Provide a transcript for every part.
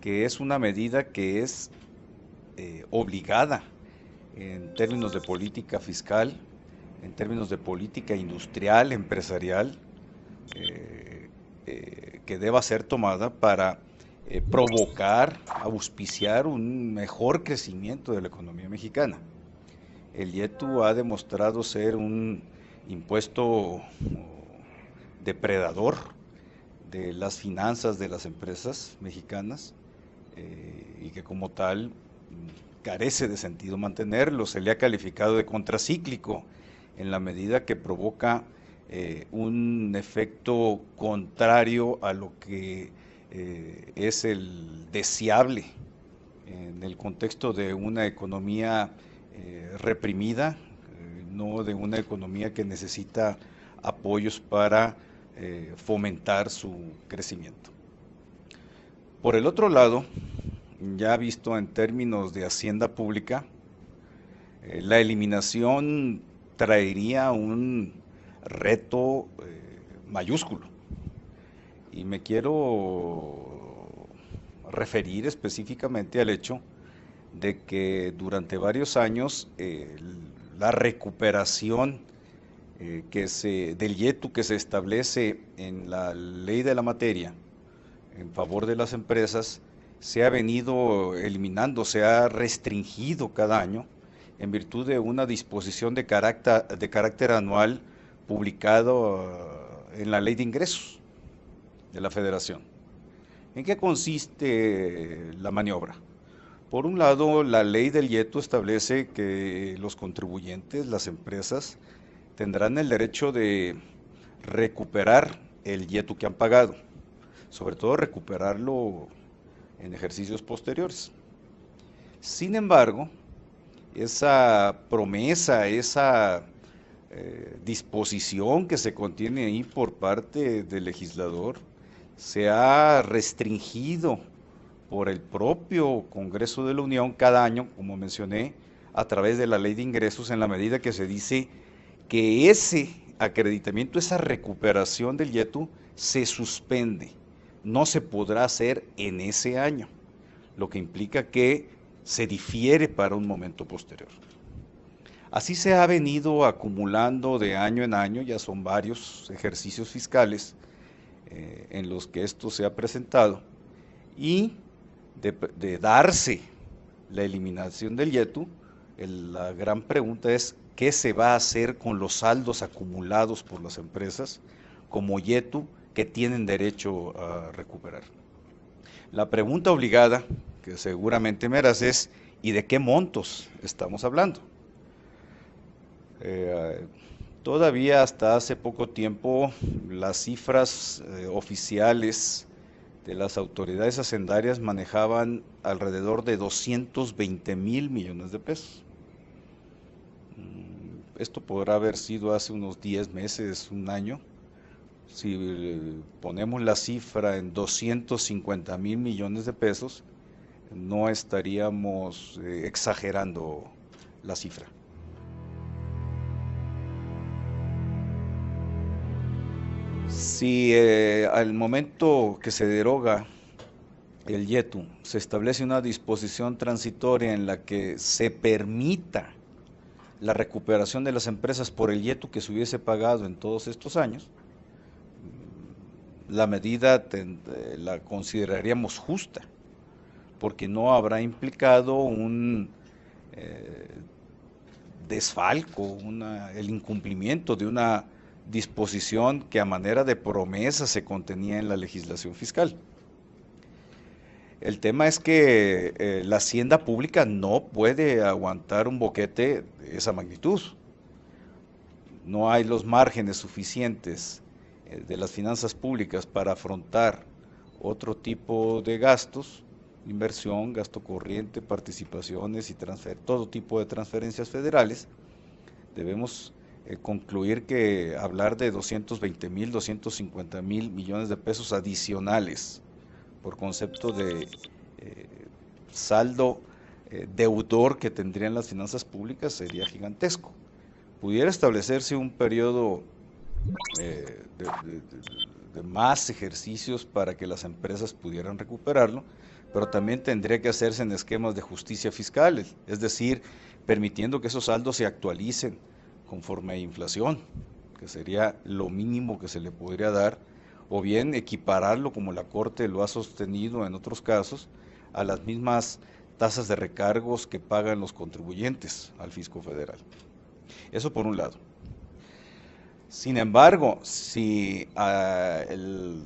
que es una medida que es obligada en términos de política fiscal, en términos de política industrial, empresarial, que deba ser tomada para provocar, auspiciar un mejor crecimiento de la economía mexicana. El IETU ha demostrado ser un impuesto depredador de las finanzas de las empresas mexicanas y que como tal carece de sentido mantenerlo. Se le ha calificado de contracíclico en la medida que provoca un efecto contrario a lo que es el deseable en el contexto de una economía reprimida, no de una economía que necesita apoyos para fomentar su crecimiento. Por el otro lado, ya visto en términos de hacienda pública, la eliminación traería un reto mayúsculo. Y me quiero referir específicamente al hecho de que durante varios años la recuperación del IETU que se establece en la ley de la materia en favor de las empresas se ha venido eliminando, se ha restringido cada año en virtud de una disposición de carácter anual publicado en la Ley de Ingresos de la Federación. ¿En qué consiste la maniobra? Por un lado, la ley del IETU establece que los contribuyentes, las empresas, tendrán el derecho de recuperar el IETU que han pagado, sobre todo recuperarlo en ejercicios posteriores. Sin embargo, esa promesa, esa disposición que se contiene ahí por parte del legislador, se ha restringido por el propio Congreso de la Unión cada año, como mencioné, a través de la Ley de Ingresos, en la medida que se dice que ese acreditamiento, esa recuperación del IETU se suspende, no se podrá hacer en ese año, lo que implica que se difiere para un momento posterior. Así se ha venido acumulando de año en año, ya son varios ejercicios fiscales en los que esto se ha presentado, y de darse la eliminación del IETU, la gran pregunta es qué se va a hacer con los saldos acumulados por las empresas como IETU que tienen derecho a recuperar. La pregunta obligada que seguramente me harás es ¿y de qué montos estamos hablando? Todavía hasta hace poco tiempo las cifras oficiales de las autoridades hacendarias manejaban alrededor de 220,000 millones de pesos. Esto podrá haber sido hace unos 10 meses, un año. Si ponemos la cifra en 250,000 millones de pesos, no estaríamos exagerando la cifra. Si al momento que se deroga el IETU se establece una disposición transitoria en la que se permita la recuperación de las empresas por el IETU que se hubiese pagado en todos estos años, la medida la consideraríamos justa, porque no habrá implicado un desfalco, el incumplimiento de una disposición que a manera de promesa se contenía en la legislación fiscal. El tema es que la hacienda pública no puede aguantar un boquete de esa magnitud. No hay los márgenes suficientes de las finanzas públicas para afrontar otro tipo de gastos, inversión, gasto corriente, participaciones y todo tipo de transferencias federales. Debemos concluir que hablar de 220,000, 250,000 millones de pesos adicionales por concepto de saldo deudor que tendrían las finanzas públicas sería gigantesco. Pudiera establecerse un periodo de más ejercicios para que las empresas pudieran recuperarlo, pero también tendría que hacerse en esquemas de justicia fiscal, es decir, permitiendo que esos saldos se actualicen conforme a inflación, que sería lo mínimo que se le podría dar, o bien equipararlo, como la Corte lo ha sostenido en otros casos, a las mismas tasas de recargos que pagan los contribuyentes al fisco federal. Eso por un lado. Sin embargo, si el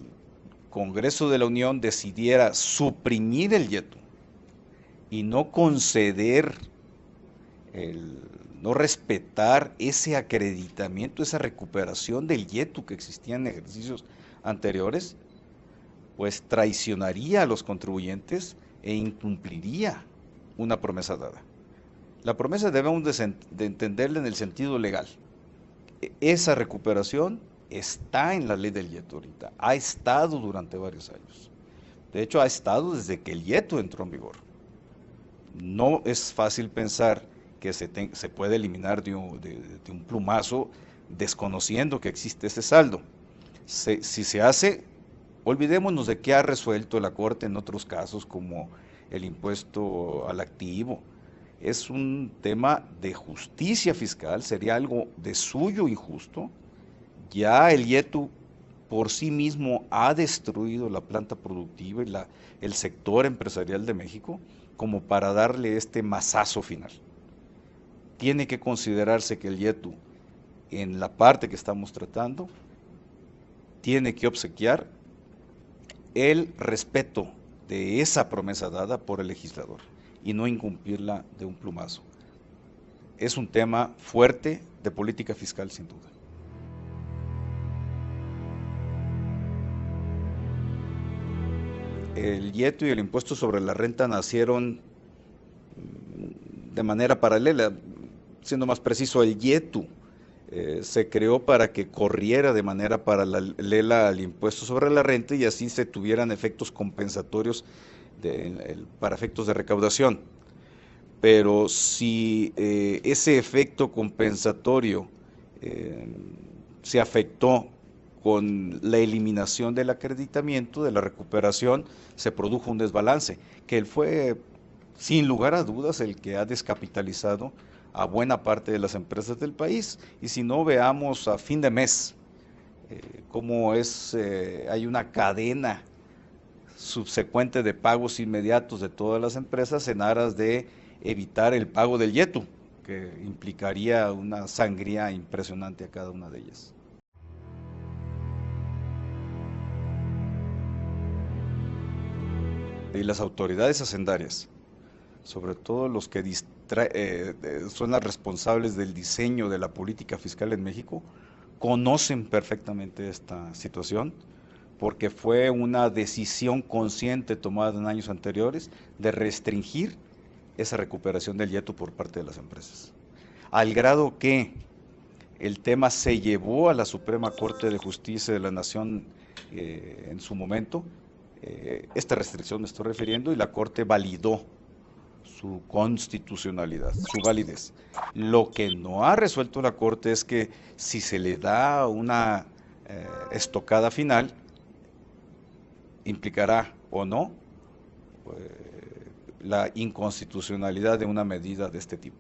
Congreso de la Unión decidiera suprimir el YETU y no conceder, no respetar ese acreditamiento, esa recuperación del YETU que existía en ejercicios anteriores, pues traicionaría a los contribuyentes e incumpliría una promesa dada. La promesa debemos de entenderla en el sentido legal. Esa recuperación está en la ley del YETU ahorita, ha estado durante varios años. De hecho, ha estado desde que el YETU entró en vigor. No es fácil pensar que se puede eliminar de un plumazo desconociendo que existe ese saldo. Si se hace, olvidémonos de que ha resuelto la Corte en otros casos como el impuesto al activo. Es un tema de justicia fiscal, sería algo de suyo injusto. Ya el YETU por sí mismo ha destruido la planta productiva y el sector empresarial de México como para darle este mazazo final. Tiene que considerarse que el YETU, en la parte que estamos tratando, tiene que obsequiar el respeto de esa promesa dada por el legislador y no incumplirla de un plumazo. Es un tema fuerte de política fiscal, sin duda. El YETU y el impuesto sobre la renta nacieron de manera paralela. Siendo más preciso, el YETU se creó para que corriera de manera paralela al impuesto sobre la renta y así se tuvieran efectos compensatorios para efectos de recaudación. Pero si ese efecto compensatorio se afectó con la eliminación del acreditamiento, de la recuperación, se produjo un desbalance, que él fue, sin lugar a dudas, el que ha descapitalizado a buena parte de las empresas del país. Y si no, veamos a fin de mes cómo hay una cadena subsecuente de pagos inmediatos de todas las empresas en aras de evitar el pago del YETU, que implicaría una sangría impresionante a cada una de ellas. Y las autoridades hacendarias, sobre todo los que son las responsables del diseño de la política fiscal en México, conocen perfectamente esta situación, porque fue una decisión consciente tomada en años anteriores de restringir esa recuperación del YETU por parte de las empresas. Al grado que el tema se llevó a la Suprema Corte de Justicia de la Nación en su momento, esta restricción me estoy refiriendo, y la Corte validó su constitucionalidad, su validez. Lo que no ha resuelto la Corte es que si se le da una estocada final, implicará o no la inconstitucionalidad de una medida de este tipo.